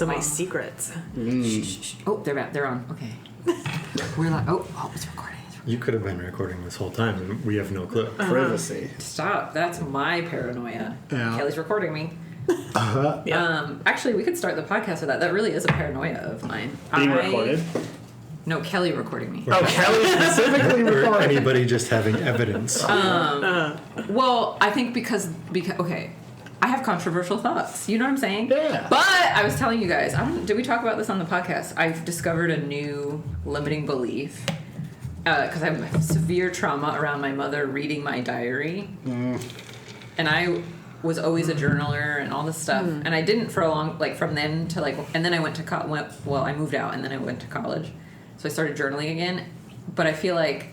so many secrets. Oh, they're back. They're on. Okay. We're like, oh, it's recording. You could have been recording this whole time, and we have no clue. Privacy. Stop. That's my paranoia. Yeah. Kelly's recording me. Yeah. Actually, we could start the podcast with that. That really is a paranoia of mine. Being recorded? No, Kelly recording me. Oh, Kelly specifically Or recording. anybody just having evidence. Well, I think because okay, I have controversial thoughts. You know what I'm saying? Yeah. But I was telling you guys, did we talk about this on the podcast? I've discovered a new limiting belief because I have severe trauma around my mother reading my diary, and I was always a journaler and all this stuff, and I didn't for a long from then to and then I went to I moved out and then I went to college, so I started journaling again. But I feel like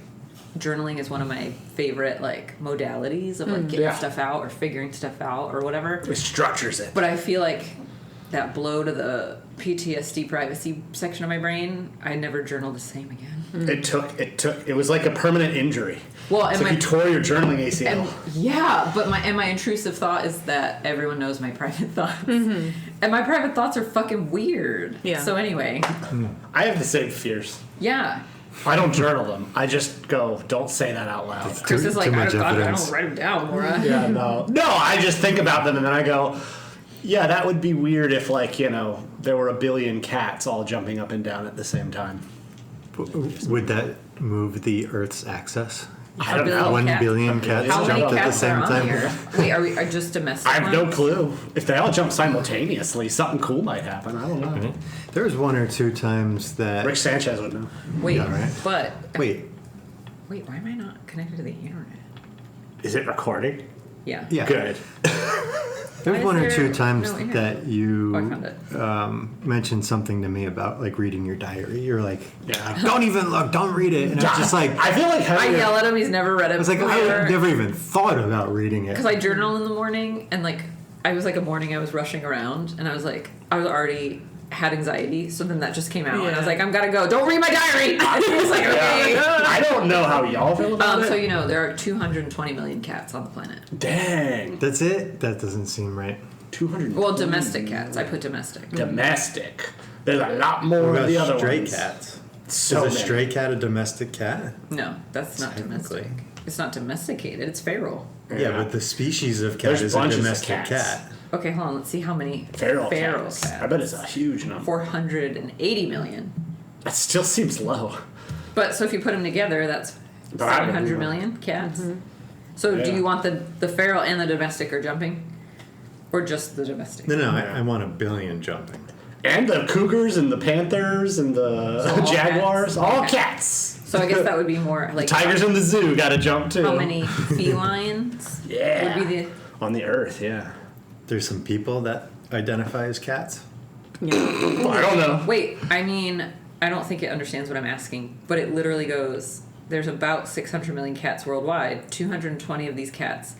journaling is one of my favorite modalities of getting stuff out or figuring stuff out or whatever. It structures it. But I feel like that blow to the PTSD privacy section of my brain, I never journaled the same again. It was like a permanent injury. Well, it's like you tore your journaling ACL. But my intrusive thought is that everyone knows my private thoughts. And my private thoughts are fucking weird. Yeah. So anyway. I have the same fears. Yeah. I don't journal them. I just go, don't say that out loud. Chris is like, too I much don't evidence. write them down, Laura. Yeah, no. No, I just think about them and then I go, yeah, that would be weird if, there were a billion cats all jumping up and down at the same time. Would that move the Earth's axis? I don't know. 1 billion cats How many jumped at the cats same are on time? here? Wait, are just domestic I have no ones? clue. If they all jump simultaneously, something cool might happen. I don't know. Right. There was 1 or 2 times that. Rick Sanchez would know. Wait, Yeah, right. but... Wait. Wait, why am I not connected to the internet? Is it recording? Yeah. Yeah. Good. There was Why 1 is or there 2 times no internet? that you Oh, I found it. mentioned something to me about reading your diary. You're like, Yeah. don't even look, don't read it. And I was just like, I feel like I yell at him. He's never read it. I was like, I never even thought about reading it. Because I journal in the morning, and I was a morning I was rushing around, and I was already had anxiety, so then that just came out, and I was like, I'm gotta go. Don't read my diary. And he was like, okay. I don't know how y'all feel about it. So there are 220 million cats on the planet. Dang. That's it? That doesn't seem right. 200. Well, domestic cats. I put domestic. Domestic. There's a lot more What of about the other stray ones. cats? So Is a many. stray cat a domestic cat? No, that's not domestic. It's not domesticated. It's feral. Yeah, but the species of cat There's is a bunches of domestic cats. cat. Okay, hold on. Let's see how many Feral cats. cats. I bet it's a huge number. 480 million. That still seems low. But so if you put them together, that's But I 700 don't know. million cats. So Yeah. do you want the feral and the domestic are jumping? Or just the domestic? No, I want 1 billion jumping. And the cougars and the panthers and the So all jaguars. cats? All Okay. cats. So I guess that would be more like Tigers in the zoo got to jump too. how many felines Yeah. would be the On the earth, yeah. There's some people that identify as cats. Well, I don't know. Wait, I mean, I don't think it understands what I'm asking, but it literally goes, there's about 600 million cats worldwide. 220 of these cats,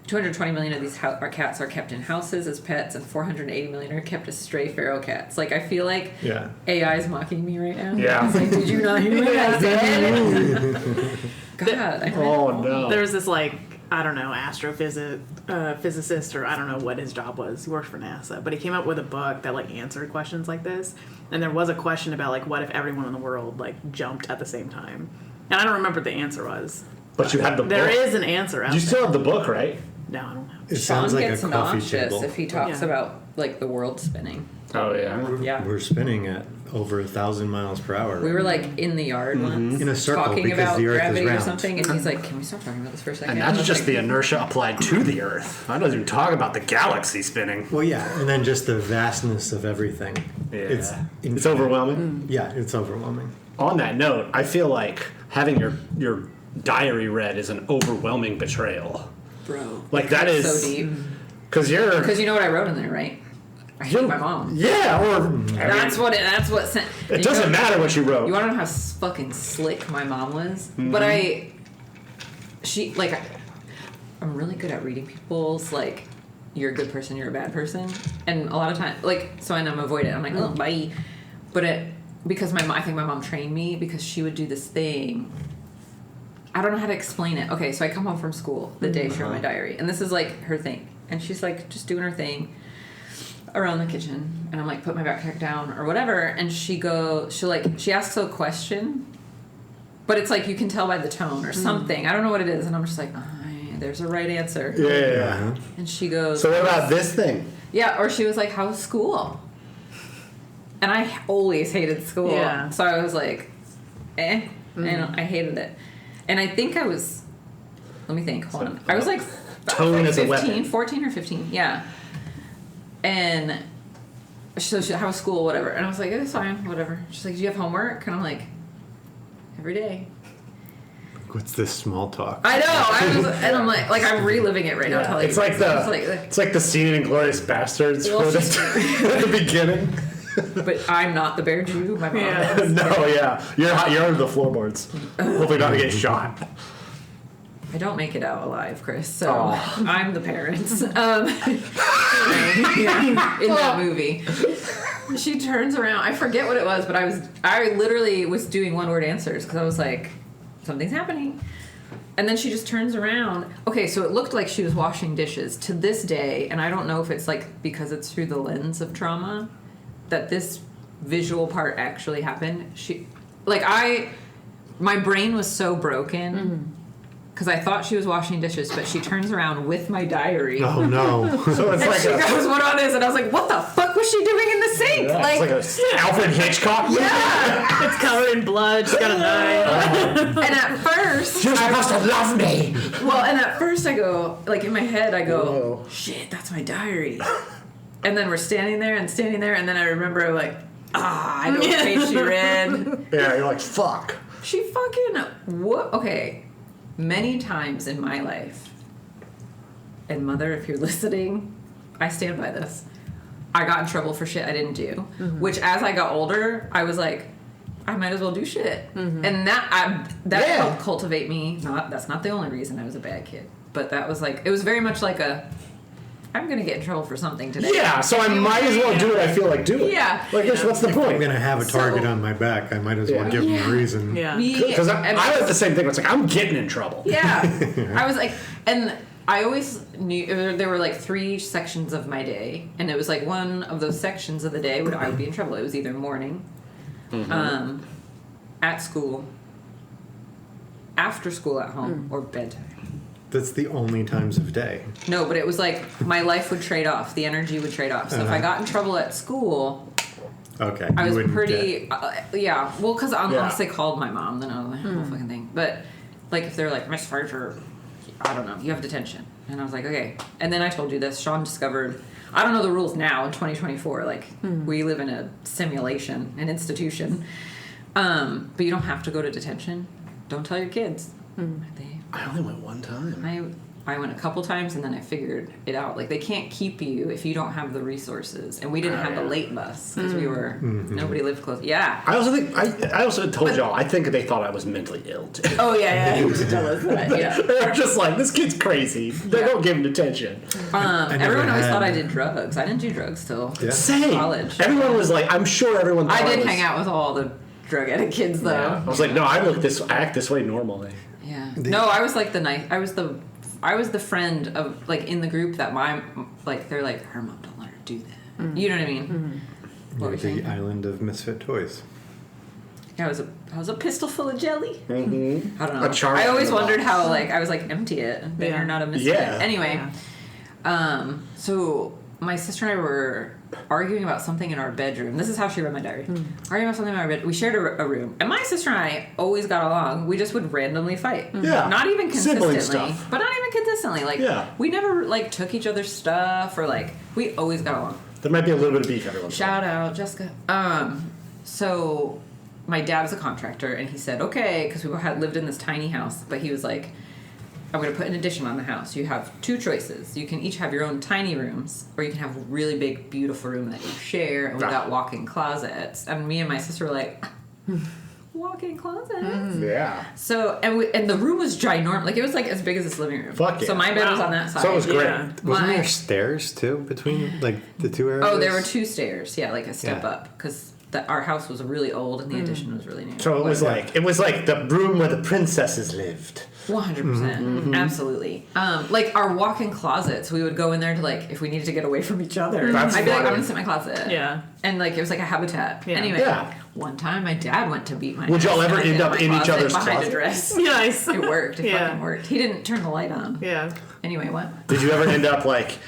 220 million of these cats are kept in houses as pets, and 480 million are kept as stray feral cats. I feel like Yeah. AI is mocking me right now. Yeah. It's like, did you not hear what I said? God, I Oh, no. There was this I don't know, physicist, or I don't know what his job was. He worked for NASA, but he came up with a book that answered questions like this. And there was a question about what if everyone in the world jumped at the same time. And I don't remember what the answer was. But you had the book. There is an answer out You there. still have the book, right? No, I don't have. It Sean sounds like a gets coffee nauseous table. if he talks Yeah. about the world spinning. Oh, yeah. Yeah. We're spinning at over 1,000 miles per hour. We were in the yard once In a circle talking because about the Earth is gravity or round. something, and he's like, "Can we stop talking about this for a second?" And I was that's just like, the inertia applied to the earth. I don't even talk about the galaxy spinning. Well, yeah, and then just the vastness of everything. Yeah. It's It's overwhelming. Yeah, it's overwhelming. On that note, I feel like having your diary read is an overwhelming betrayal. bro. That is so deep. Because you're. Because you know what I wrote in there, right? I hate my mom. Yeah, or That's what sent. It doesn't matter what you wrote. You want to know how fucking slick my mom was? Mm-hmm. But I'm really good at reading people's you're a good person, you're a bad person, and a lot of times and I'm avoidant. I'm like, oh, bye. But because I think my mom trained me because she would do this thing. I don't know how to explain it. Okay, so I come home from school the day she wrote my diary, and this is her thing, and she's just doing her thing. around the kitchen, and I'm like, put my backpack down or whatever, and she asks a question, but it's like you can tell by the tone or something. I don't know what it is, and I'm just like, there's a right answer. Yeah. And she goes, So what about this thing? Yeah, or she was like, how's school? And I always hated school. Yeah. So I was like, and I hated it. And I think I was, let me think, hold on. I was like, Tone is a 15, weapon. 14 or 15, yeah. And so she, how was school, whatever. And I was like, it's fine, whatever. She's like, do you have homework? And I'm like, every day. What's this small talk? I know. And I'm like I'm reliving it right now. Telling It's you. like it's like the scene in Inglourious Bastards Well, at the beginning. But I'm not the bear Jew. My mom is. No, yeah, you're under the floorboards. Hopefully not to get shot. I don't make it out alive, Chris. So Oh. I'm the parents. In that movie, she turns around. I forget what it was, but I literally was doing one word answers because I was like, something's happening. And then she just turns around. Okay, so it looked like she was washing dishes to this day, and I don't know if it's like because it's through the lens of trauma that this visual part actually happened. My brain was so broken because I thought she was washing dishes, but she turns around with my diary. Oh no! So it's And like she goes, what on this? And I was like, what the fuck was she doing in the sink? it's like a Alfred Hitchcock movie. Yeah. It's covered in blood. She's got a knife. And at first, You're supposed to love me. and at first I go, like in my head, I go, Whoa. shit, that's my diary. And then we're standing there, and then I remember like, I know what page she read. Yeah, you're like, fuck. She fucking, what? Okay. Many times in my life, and mother, if you're listening, I stand by this. I got in trouble for shit I didn't do, which as I got older, I was like, I might as well do shit. And that helped cultivate me. That's not the only reason I was a bad kid, but that was like, it was very much like I'm gonna get in trouble for something today. Yeah, so I might as well do what I feel like doing. Yeah. Like, what's the I'm point? gonna have a target on my back. I might as well give them a reason. Yeah. Because I like the same thing. It's like, I'm getting in trouble. Yeah. I was like, and I always knew there were like 3 sections of my day, and it was like one of those sections of the day where I would be in trouble. It was either morning, at school, after school at home, or bedtime. That's the only times of day. No, but it was like my life would trade off. The energy would trade off. So if I got in trouble at school, Okay. I you was wouldn't pretty, yeah. Well, because Yeah. unless they called my mom, then I was like, whole fucking thing. But like if they're like, Miss Fraser, I don't know, you have detention. And I was like, okay. And then I told you this. Sean discovered, I don't know the rules now in 2024. Like we live in a simulation, an institution. But you don't have to go to detention. Don't tell your kids. I only went one time. I went a couple times, and then I figured it out. Like, they can't keep you if you don't have the resources. And we didn't have the late bus because we were, nobody lived close. Yeah. I also think, I also told y'all, I think they thought I was mentally ill, too. Oh, yeah. You should tell us that. Yeah. They're just like, this kid's crazy. They don't give him attention. never Everyone always had- thought I did drugs. I didn't do drugs till Same. college. Everyone was like, I'm sure everyone thought I did was, hang out with all the drug addict kids, though. Yeah. I was like, no, I act this way normally. Yeah. No, I was like I was the friend of, like, in the group that they're like, her mom don't let her do that. You know what I mean? What were you The saying? island of misfit toys. Yeah, I was a pistol full of jelly. Mm-hmm. I don't know. A charm I always in the wondered box. how, like, I was like, empty it. Then Yeah. you're not a misfit. Yeah. Anyway, so my sister and I were arguing about something in our bedroom. This is how she read my diary. Arguing about something in our bed. We shared a room. And my sister and I always got along. We just would randomly fight. Yeah. Not even Sibling consistently. stuff. But not even consistently. Like, Yeah. we never, like, took each other's stuff or, like, we always got along. There might be a little bit of beef every once in a while. Shout out, Jessica. So my dad's a contractor, and he said, okay, because we had lived in this tiny house, but he was like, I'm going to put an addition on the house. You have 2 choices. You can each have your own tiny rooms, or you can have a really big, beautiful room that you share, and we got walk-in closets. And me and my sister were like, walk-in closets? Yeah. So, and the room was ginormous. Like, it was like as big as this living room. Fuck yeah. So my bed was on that side. So it was great. Yeah. Wasn't My- there stairs too between like the 2 areas? Oh, there were 2 stairs. Yeah, like a step Yeah. up. Because that our house was really old and the addition was really new. So it was like the room where the princesses lived. 100%. Absolutely. Like our walk-in closets, we would go in there to like, if we needed to get away from each other, That's I'd be like, funny. I'm gonna sit in my closet. Yeah. And like, it was like a habitat. Yeah. Anyway, Yeah. one time my dad went to beat my Would y'all ass ever and I end hid up my in each closet other's behind closet? a dress. Nice. It worked. It Yeah. fucking worked. He didn't turn the light on. Yeah. Anyway, what? Did you ever end up like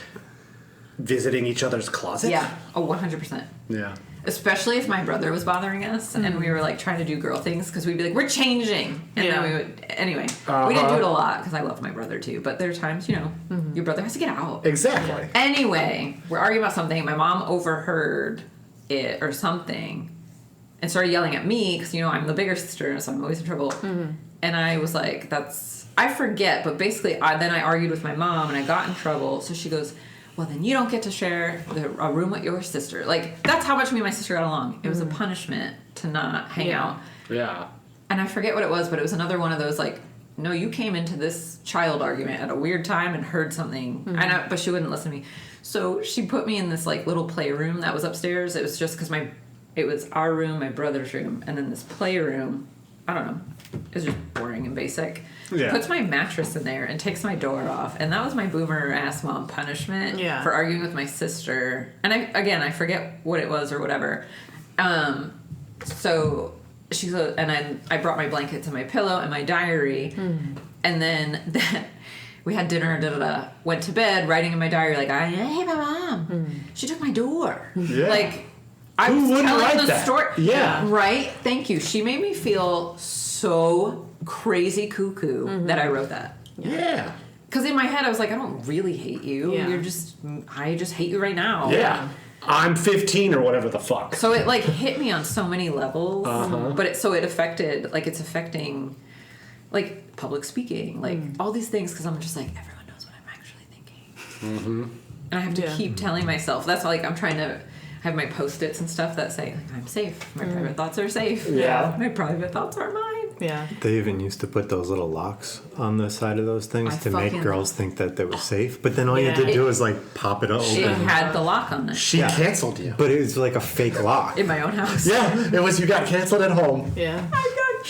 visiting each other's closets? Yeah. Oh, 100%. Yeah. Especially if my brother was bothering us and we were like trying to do girl things because we'd be like, we're changing. And Yeah. then we would, anyway, we didn't do it a lot because I love my brother too. But there are times, your brother has to get out. Exactly. Anyway, we're arguing about something. My mom overheard it or something and started yelling at me because, I'm the bigger sister, so I'm always in trouble. And I was like, I forget, but basically then I argued with my mom and I got in trouble. So she goes, well, then you don't get to share a room with your sister. Like, that's how much me and my sister got along. It was a punishment to not hang out. Yeah. And I forget what it was, but it was another one of those, like, no, you came into this child argument at a weird time and heard something. But she wouldn't listen to me. So she put me in this, like, little playroom that was upstairs. It was just because it was our room, my brother's room, and then this playroom. I don't know. It was just boring and basic. Yeah. Puts my mattress in there and takes my door off. And that was my boomer ass mom punishment for arguing with my sister. And I forget what it was or whatever. So she goes, and I brought my blankets and my pillow and my diary. And then we had dinner, went to bed, writing in my diary, like, I hate my mom. She took my door. Yeah. Like, I Who was wouldn't telling write the that? story. Yeah. Right? Thank you. She made me feel so crazy cuckoo that I wrote that. Yeah. Because in my head, I was like, I don't really hate you. Yeah. I just hate you right now. Yeah. I'm 15 or whatever the fuck. So it like hit me on so many levels, but it affected, like it's affecting, like public speaking, like all these things. Because I'm just like, everyone knows what I'm actually thinking, and I have to keep telling myself. That's why, like, I'm trying to have my post-its and stuff that say, like, I'm safe. My private thoughts are safe. Yeah. My private thoughts are mine. Yeah. They even used to put those little locks on the side of those things I to make fucking- girls think that they were safe. But then all you had to Yeah. do was like pop it open. It had the lock on it She Yeah. canceled you. But it was like a fake lock. in my own house. Yeah, it was you got canceled at home. Yeah.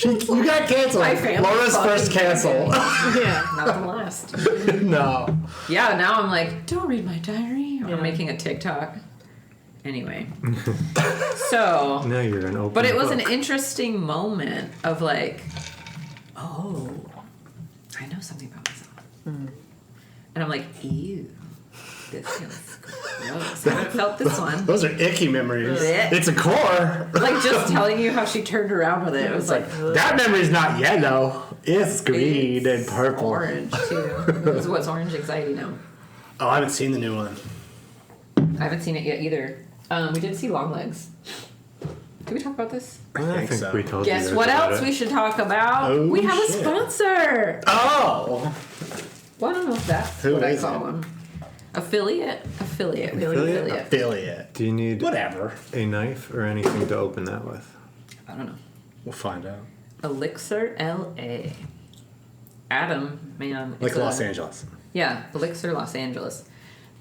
You got canceled. My family Laura's fucking first cancel. Yeah. Not the last. No. Yeah, now I'm like, don't read my diary. Yeah. I'm making a TikTok. Anyway. So, Now you're an open but it was book. an interesting moment of like, oh, I know something about myself. And I'm like, ew, this feels gross. I haven't felt this one. Those are icky memories. Blech. It's a core. Like, just telling you how she turned around with it. It was like, That memory's not yellow. It's green and purple. orange, too. This is what's orange anxiety now. Oh, I haven't seen the new one. I haven't seen it yet either. We did see Longlegs. Did we talk about this? I think so. we told Guess you what about else it. we should talk about? Oh, we have a shit. sponsor. Oh. Well, I don't know if that's Who what I is call it? them. Affiliate. Affiliate? Affiliate. Do you need Whatever. a knife or anything to open that with? I don't know. We'll find out. Elixir LA. Adam, man. Like it's Los Angeles. Yeah, Elixir Los Angeles.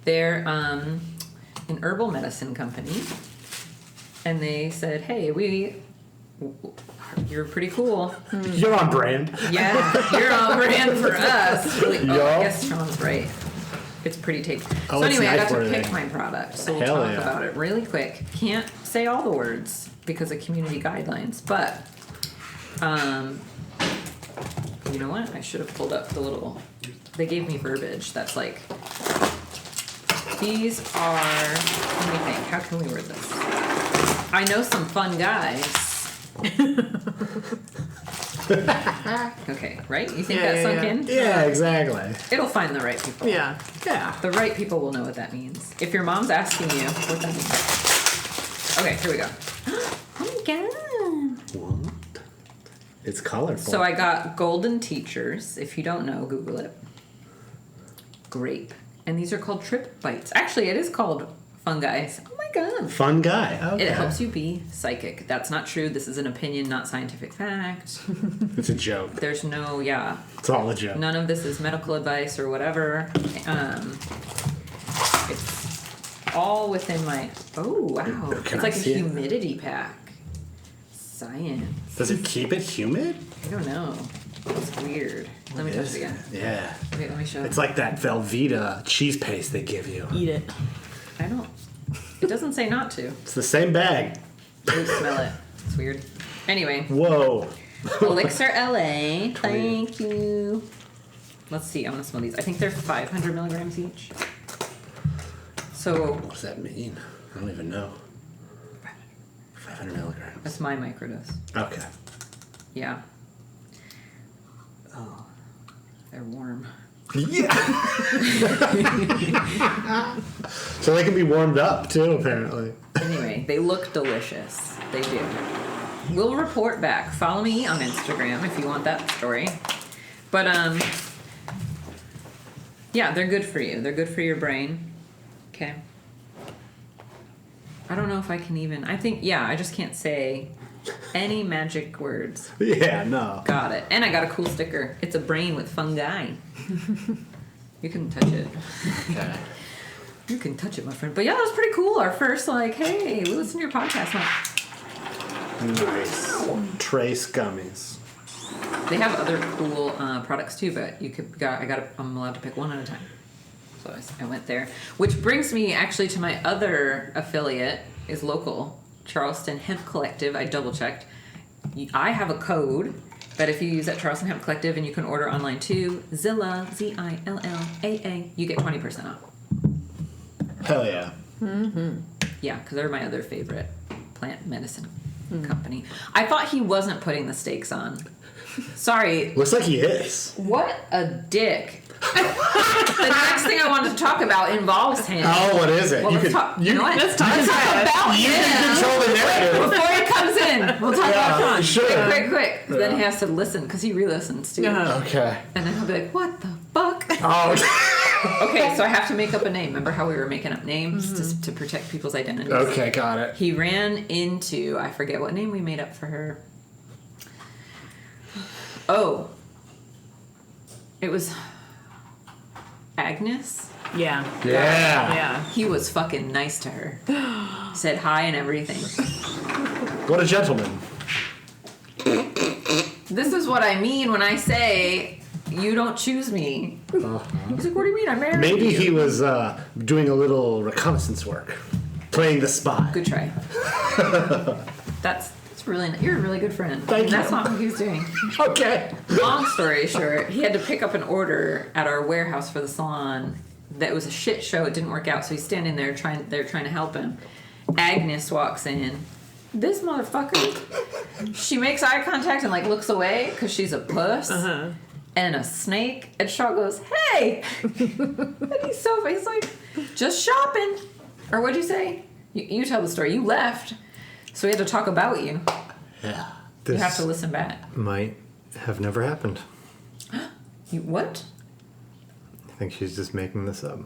They're an herbal medicine company. And they said, hey, you're pretty cool. You're on brand. Yeah, you're on brand for us. Really, I Yup. guess Sean's right. It's pretty tasty. Oh, So it's anyway, I got to knife-worthy. pick my product, so we'll Hell talk yeah. about it really quick. Can't say all the words because of community guidelines, but you know what? I should have pulled up the little. They gave me verbiage that's like. These are. Let me think. How can we word this? I know some fun guys. Okay, right? You think Yeah, that yeah, sunk yeah. in? Yeah, exactly. It'll find the right people. Yeah. Yeah. The right people will know what that means. If your mom's asking you what that means. Okay, here we go. Oh my god. What? It's colorful. So I got Golden Teachers. If you don't know, Google it. Grape. And these are called Trip Bites. Actually, it is called fungi. Oh my god. Fun guy. Okay. It helps you be psychic. That's not true. This is an opinion, not scientific fact. It's a joke. There's no, yeah. It's all a joke. None of this is medical advice or whatever. It's all within my. Oh wow! Can It's I like a see it? humidity pack. Science. Does it keep it humid? I don't know. It's weird. Let me touch it again. Yeah. Wait, let me show. It's like that Velveeta cheese paste they give you. Eat it. I don't. It doesn't say not to. It's the same bag. Ooh, smell it. It's weird. Anyway, Whoa. Elixir LA. Thank you. Let's see. I want to smell these. I think they're 500 milligrams each. So What does that mean? I don't even know. 500 milligrams. that's my microdose. Okay. Yeah. Oh, they're warm. Yeah. So they can be warmed up too, apparently. Anyway, they look delicious. They do. We'll report back. Follow me on Instagram if you want that story. But yeah, they're good for you. They're good for your brain. Okay. I don't know if I can even. I think I just can't say any magic words. Yeah, no. Got it. And I got a cool sticker. It's a brain with fungi. You can touch it. Okay. You can touch it, my friend. But yeah, that was pretty cool. Our first, hey, we listen to your podcast. Nice. Trace gummies. They have other cool products too, but I'm allowed to pick one at a time. So I went there. Which brings me actually to my other affiliate, is local, Charleston Hemp Collective. I double checked. I have a code that if you use at Charleston Hemp Collective, and you can order online too, Zilla, Zillaa, you get 20% off. Hell yeah. Mm-hmm. Yeah, because they're my other favorite plant medicine company. I thought he wasn't putting the stakes on. Sorry. Looks like he is. What a dick. The next thing I wanted to talk about involves him. Oh, what is it? Well, let's talk about him. Let's talk about You can control the narrative. Before he comes in, we'll talk about Sean. sure. Quick. Then he has to listen, because he re-listens too. Okay. And then he'll be like, what the fuck? Oh. Okay, so I have to make up a name. Remember how we were making up names to protect people's identities? Okay, got it. He ran into, I forget what name we made up for her. Oh. It was Agnes? Yeah. Yeah. Yeah. He was fucking nice to her. Said hi and everything. What a gentleman. This is what I mean when I say you don't choose me. He's like, what do you mean? I married Maybe you. he was doing a little reconnaissance work, playing the spy. Good try. That's really, you're a really good friend. Thank you. That's not what he was doing. Okay. Long story short, he had to pick up an order at our warehouse for the salon. That was a shit show. It didn't work out. So he's standing there they're trying to help him. Agnes walks in. This motherfucker. She makes eye contact and looks away because she's a puss and a snake. And Shaw goes, "Hey!" And he's like, "Just shopping." Or what'd you say? You tell the story. You left, so we had to talk about you. Yeah. You have to listen back. Might have never happened. You what? I think she's just making this up.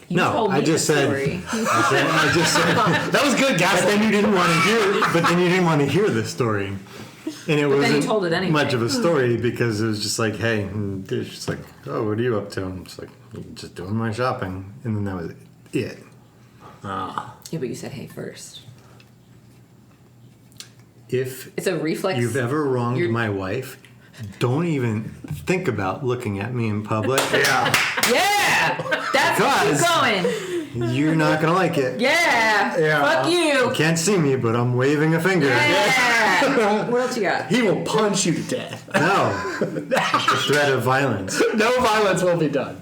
You No, told me I just the said- story. I just said, That was good, but guys. then you didn't want to hear. But then you didn't want to hear the story, and it then you wasn't told it anyway. much of a story because it was just like, hey, and it's just like, oh, what are you up to? I'm just like, just doing my shopping, and then that was it. Yeah, but you said hey first. If It's a reflex. you've ever wronged You're- my wife, don't even think about looking at me in public. Yeah. Yeah! That's Because- keep going. You're not gonna like it. Yeah! Yeah. Fuck You you! can't see me, but I'm waving a finger. Yeah! What else you got? He will punch you to death. No. The threat of violence. No violence will be done.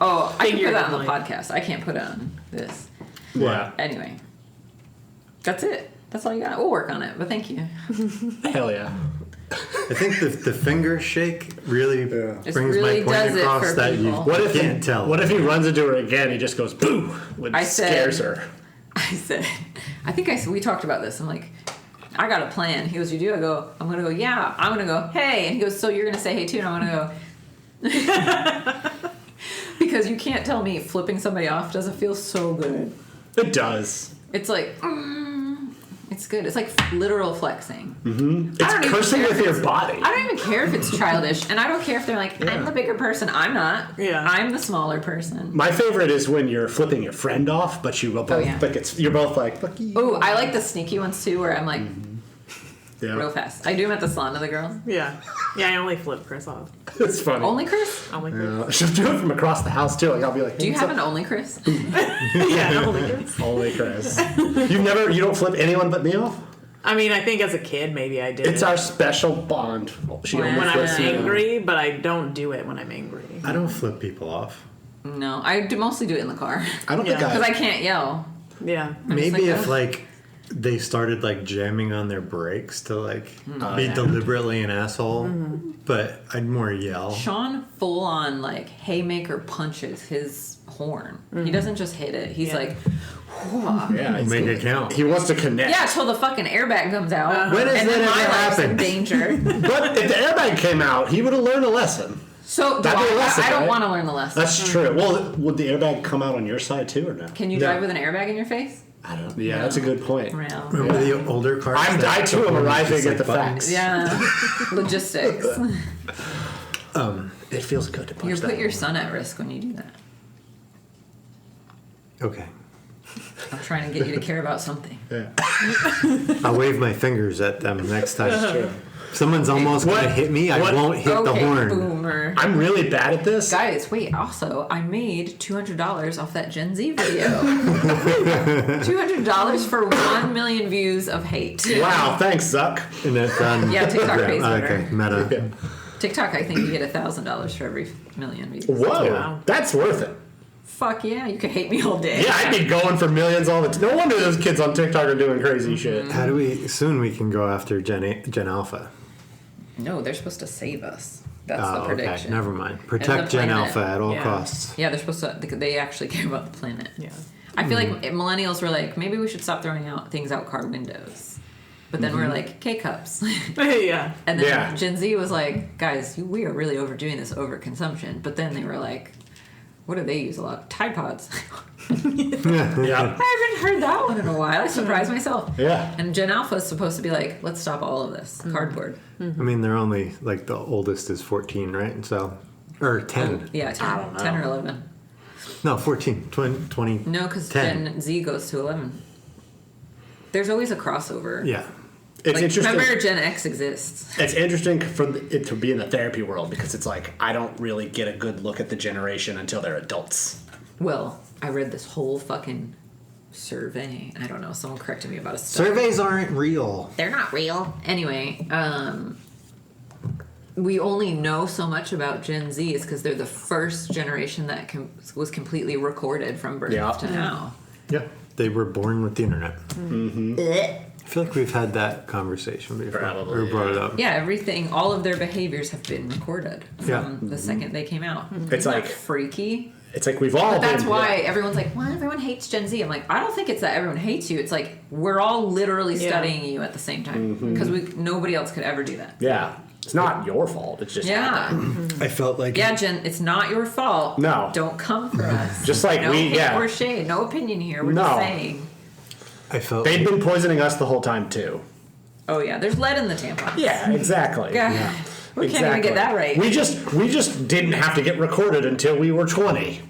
Oh, I can put that on the Figuratively. podcast. I can't put it on this. Yeah. Anyway. That's it. That's all you got. We'll work on it, but thank you. Hell yeah. I think the finger shake really It brings really my does point it across for that people. What if can't tell. What if he runs into her again? He just goes boo, which I said- scares her. I said, we talked about this. I'm like, I got a plan. He goes, you do? I go, I'm going to go, yeah. I'm going to go, hey. And he goes, so you're going to say hey too? And I'm going to go, because you can't tell me flipping somebody off doesn't feel so good. It does. It's like, it's good. It's like literal flexing. It's don't even cursing care with if your it's- body. I don't even care if it's childish. And I don't care if they're like, I'm the bigger person. I'm not. Yeah. I'm the smaller person. My favorite is when you're flipping your friend off, but you will both yeah. you're both like, fuck you. Ooh, I like the sneaky ones too, where I'm like, Yeah. real fast. I do them at the salon to the girls. Yeah. Yeah, I only flip Chris off. It's funny. Only Chris? Only Chris. She'll do it from across the house too. Like I'll be like, Do you "What's have up?" an only Chris? Yeah, only Chris. Only Chris. You don't flip anyone but me off? I mean, I think as a kid, maybe I did. It's our special bond. She When only when I'm flips me off. angry, but I don't do it when I'm angry. I don't flip people off. No, I mostly do it in the car I don't Yeah. think because I can't yell. Yeah. Maybe like, if "Ugh." like they started like jamming on their brakes to like be yeah. deliberately an asshole, but I'd more yell. Sean full on like haymaker punches his horn. He doesn't just hit it. He's Yeah. like, "Whoa." Yeah, it's Make it count. He wants to connect. Yeah, till the fucking airbag comes out. When has and then that my ever life's in happened? danger. But if the airbag came out, he would have learned a lesson. So do That'd be a I lesson, don't right? want to learn the lesson. That's true. Well, would the airbag come out on your side too, or no? Can you No. drive with an airbag in your face? I don't. Yeah, that's a good point. Real. Remember the older cars? I too am arriving at the buttons? facts. Yeah. Logistics. It feels good to punch You that. put your son at risk when you do that. Okay. I'm trying to get you to care about something. Yeah. I'll wave my fingers at them next time. If someone's almost What- gonna hit me, I what- won't hit the Okay, horn. boomer. I'm really bad at this. Guys, wait, also, I made $200 off that Gen Z video. $200 for 1 million views of hate. Wow, thanks, Zuck. And that's on Yeah, TikTok pays better. Okay, Meta. TikTok, I think you get $1,000 for every million views. Whoa, Wow. that's worth it. Fuck yeah, you can hate me all day. Yeah, I'd be going for millions all the time. No wonder those kids on TikTok are doing crazy shit. How do we? Soon we can go after Gen Alpha. No, they're supposed to save us. That's Oh, the okay. prediction. Never mind. Protect the Gen planet. Alpha at all Yeah. costs. Yeah, they're supposed to. They actually care about the planet. Yeah. I feel like millennials were like, maybe we should stop throwing out things out car windows. But then we're like, K-cups. Yeah. And then Yeah. Gen Z was like, guys, we are really overdoing this overconsumption. But then they were like, what do they use a lot? Tide Pods. Yeah. I haven't heard that one in a while. I surprised myself. Yeah. And Gen Alpha is supposed to be like, let's stop all of this. Cardboard. I mean, they're only like the oldest is 14, right? So, or 10. Yeah, 10, I don't know. 10 or 11. No, 14. 20. No, because 10. Gen Z goes to 11. There's always a crossover. Yeah. It's Like, interesting. remember, Gen X exists. It's interesting for it to be in the therapy world because it's like I don't really get a good look at the generation until they're adults. Well, I read this whole fucking survey. I don't know. Someone corrected me about a study. Surveys aren't real. They're not real. Anyway, we only know so much about Gen Z is because they're the first generation that was completely recorded from birth Yeah. to now. Yeah. They were born with the internet. Blech. I feel like we've had that conversation before. Probably, Or brought it yeah. up. Yeah, everything, all of their behaviors have been recorded from Yeah. the second they came out. It's Isn't that like- freaky. It's like we've all But that's been. why yeah. everyone's like, well, everyone hates Gen Z. I'm like, I don't think it's that everyone hates you. It's like we're all literally Yeah. studying you at the same time because nobody else could ever do that. Yeah. It's not your fault. It's just happened. Yeah, I felt like yeah, Jen. It's not your fault. No. Don't come for us. Just like no we- hate yeah. or shade, no opinion here. We're No. just saying. I felt They've like, been poisoning us the whole time too. Oh yeah, there's lead in the tampons. Yeah, exactly. God, we can't even get that right. We just didn't have to get recorded until we were 20.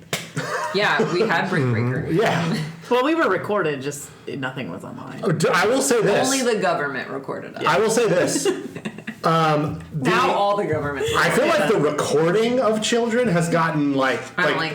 Yeah, we had Brick Breaker. Yeah. Well, we were recorded, just nothing was online. I will say this. Only the government recorded us. I will say this. Now all the government. I feel like the recording of children has gotten like.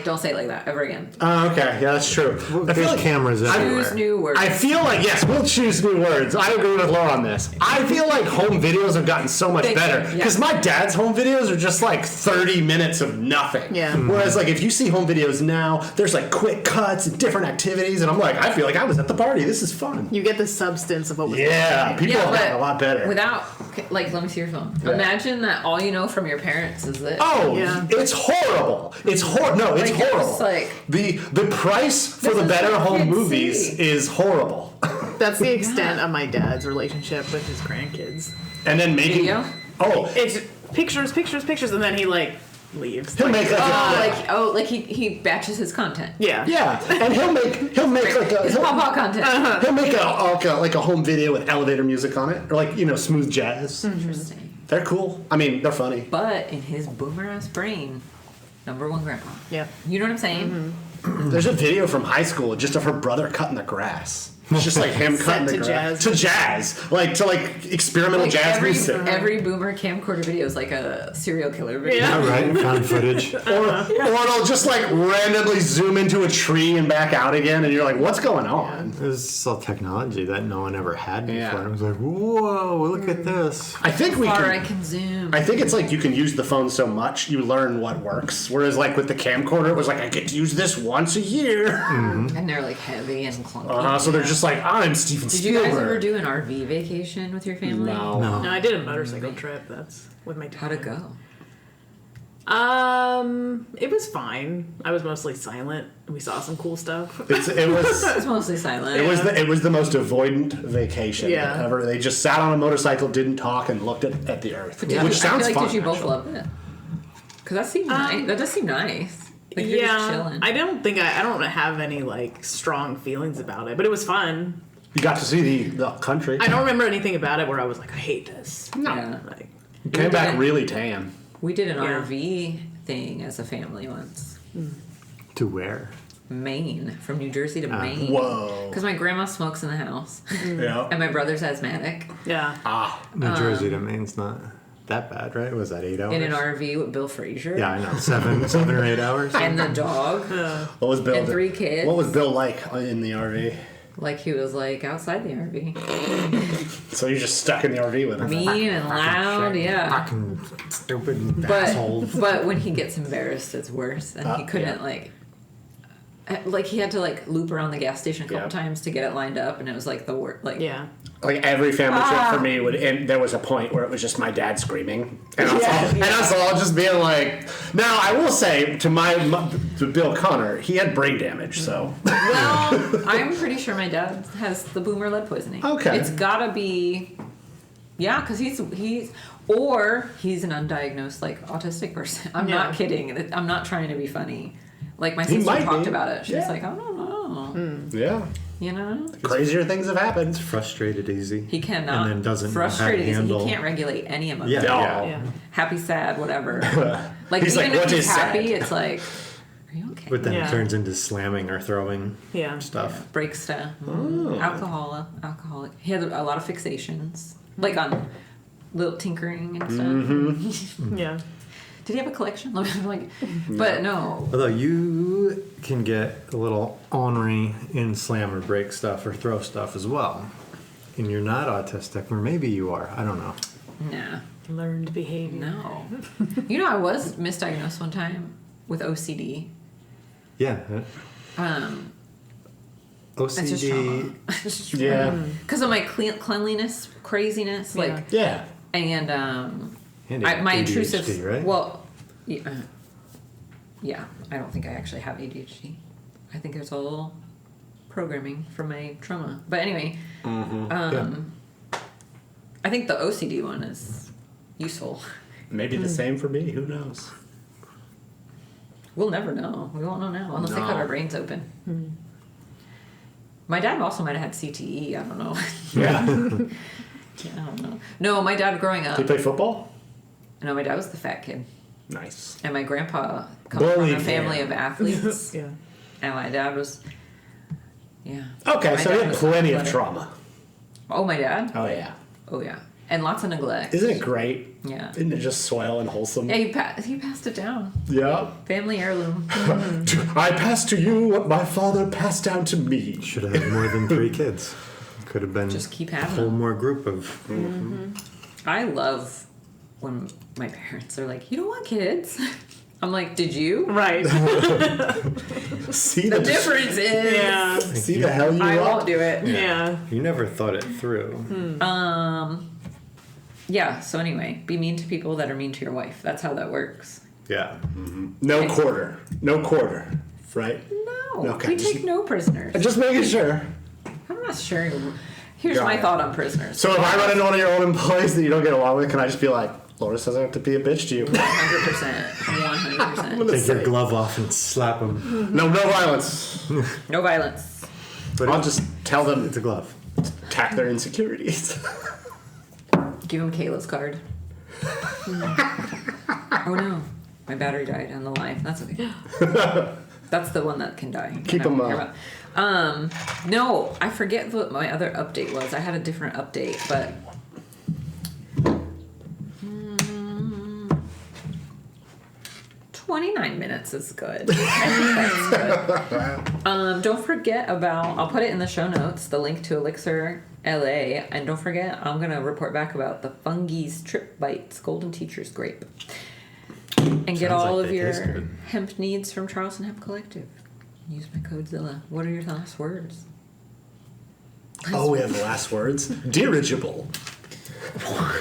Don't say it like that ever again. Okay, yeah, that's true. I feel there's like cameras everywhere. Choose new words. I feel like yes, we'll choose new words. I agree with Laura on this. I feel like home videos have gotten so much Thank you, better yeah. because my dad's home videos are just like 30 minutes of nothing. Yeah. Whereas like if you see home videos now, there's like quick cuts and different activities, and I'm like, I feel like I was at the party. This is fun. You get the substance of what was Yeah, going on. people have but gotten a lot better. Without, like, let me see your phone. Yeah. Imagine that all you know from your parents is this. Oh, Yeah. it's horrible. It's horrible. No, it's Like, you're horrible. just like, the price for This the is better what home kids movies see. is horrible. That's the extent of my dad's relationship with his grandkids. And then making Video? oh, It's pictures, pictures, pictures, and then he like leaves. he'll make like like he batches his content. yeah. yeah, and he'll make like a It's pop content. he'll make a home video with elevator music on it, or like smooth jazz. Interesting. They're cool. I mean, they're funny. But in his boomer ass brain, number one grandpa. Yeah. You know what I'm saying? There's a video from high school just of her brother cutting the grass. It's just like him Set cutting the to grass. jazz. To jazz. Like to like experimental Like jazz every, music. every boomer camcorder video is like a serial killer video. Yeah. All right, found footage. Or it'll just like randomly zoom into a tree and back out again, and you're like, what's going on? This is all technology that no one ever had before. Yeah. It was like, whoa, look at this. I think we Far can. I can zoom. I think it's like you can use the phone so much you learn what works. Whereas like with the camcorder, it was like I get to use this once a year. And they're like heavy and clunky. So they're just like I'm Steven Did Spielberg. you guys ever do an RV vacation with your family? No. No. No, I did a motorcycle trip. That's with my dad. How'd it go? It was fine. I was mostly silent. We saw some cool stuff. It was. It's mostly silent. It was the most avoidant vacation Yeah. ever. They just sat on a motorcycle, didn't talk, and looked at the earth, Did which you, sounds I feel like fun. did you both actually. love it? Because that seemed nice. That does seem nice. Like you're just chilling. I don't think I don't have any like strong feelings about it, but it was fun. You got to see the country. I don't remember anything about it where I was like, I hate this. No. Yeah. Like, You came back really tan. We did an Yeah. RV thing as a family once. To where? Maine, from New Jersey to Maine. Whoa. Because my grandma smokes in the house, Yeah. and my brother's asthmatic. yeah. New Jersey to Maine's not that bad, right? Was that 8 hours? In an RV with Bill Frazier. Yeah, I know. 7 or 8 hours. And the dog. What was Bill? And 3 kids. What was Bill like in the RV? Like he was like outside the RV. So you're just stuck in the RV with him. Mean and loud, yeah. Fucking stupid But assholes. but when he gets embarrassed, it's worse. And he couldn't like he had to like loop around the gas station a couple Yeah. times to get it lined up, and it was like the worst. Like Yeah. Like every family trip for me would end. There was a point where it was just my dad screaming, and us all just being like. Now I will say to Bill Connor, he had brain damage, so Well, I'm pretty sure my dad has the boomer lead poisoning. Okay. It's gotta be, yeah, because he's an undiagnosed like autistic person. I'm not Yeah. kidding. I'm not trying to be funny. Like my He sister might talked be. about it. She's Yeah. like, I don't know. yeah, You know, crazier things have happened. Frustrated easy. he cannot. And then doesn't know how to frustrated. handle. He can't regulate any emotion. Yeah, No. yeah. Yeah. Happy, sad, whatever. Like He's even like, if "What he's is happy, sad?" it's like, are you okay? But then Yeah. it turns into slamming or throwing Yeah. stuff. Break stuff. Alcoholic. He had a lot of fixations, like on little tinkering and stuff. Yeah. Did he have a collection? Like, but no. Although you can get a little ornery and slam or break stuff or throw stuff as well. And you're not autistic, or maybe you are. I don't know. Nah. Learned behavior. No. You know, I was misdiagnosed one time with OCD. Yeah. It's just OCD. trauma. Yeah, Because of my cleanliness craziness, like, yeah. and And my ADHD, intrusive. right? Well, yeah, I don't think I actually have ADHD. I think it's all programming from my trauma. But anyway, Yeah. I think the OCD one is useful. Maybe the same for me. Who knows? We'll never know. We won't know now unless they No. cut our brains open. My dad also might have had CTE. I don't know. Yeah. I don't know. No, my dad growing up. Did you play football? No, my dad was the fat kid, Nice. and my grandpa comes from Bullied a family him. of athletes, Yeah. and my dad was. Yeah. Okay, My so dad he had was plenty of athletic. trauma. Oh, my dad. Oh yeah. Oh yeah, and lots of neglect. Isn't it great? Yeah. Isn't it just soil and wholesome? Yeah, he passed it down. Yeah. Family heirloom. I pass to you what my father passed down to me. Should have had more than 3 kids. Could have been Just keep a having whole them. more group of. I love when my parents are like, "You don't want kids." I'm like, "Did you?" Right. See The difference is, Yeah. See the hell you I are. won't do it. Yeah. You never thought it through. Yeah. So anyway, be mean to people that are mean to your wife. That's how that works. Yeah. No quarter. No quarter. Right? No, Okay, we just- take no prisoners. Just making sure. I'm not sharing. Here's Got my it. thought on prisoners. So if I run into one of your old employees that you don't get along with, can I just be like, Laura says I have to be a bitch to you? 100%. 100%. Take your glove off and slap them. No violence. No violence. But I'll just tell them it's a glove. attack their insecurities. Give him Kayla's card. Oh no, my battery died on the line. That's okay. That's the one that can die. Keep them up. No, I forget what my other update was. I had a different update, but 29 minutes is good. I think that's good. Don't forget about, I'll put it in the show notes, the link to Elixir LA, and don't forget, I'm going to report back about the Fungi's Trip Bites Golden Teacher's Grape. And get Sounds all like of they your taste good. hemp needs from Charleston Hemp Collective. Use my code Zilla. What are your last words? Oh, we have the last words. Dirigible.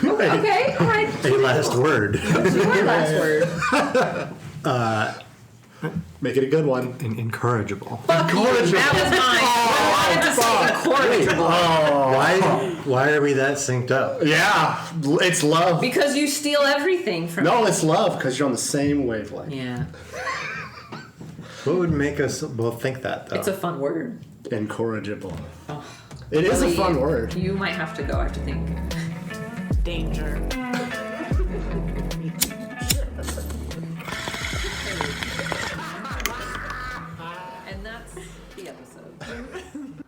Okay, all right. A last word. What's your last word? Make it a good one. Incorrigible. That was mine. I wanted to say incorrigible. Why are we that synced up? Yeah, it's love. Because you steal everything from No, it's love because you're on the same wavelength. Yeah. What would make us both think that, though? It's a fun word. Incorrigible. Oh. It is a Really, fun word. You might have to go. I have to think. Danger. And that's the episode.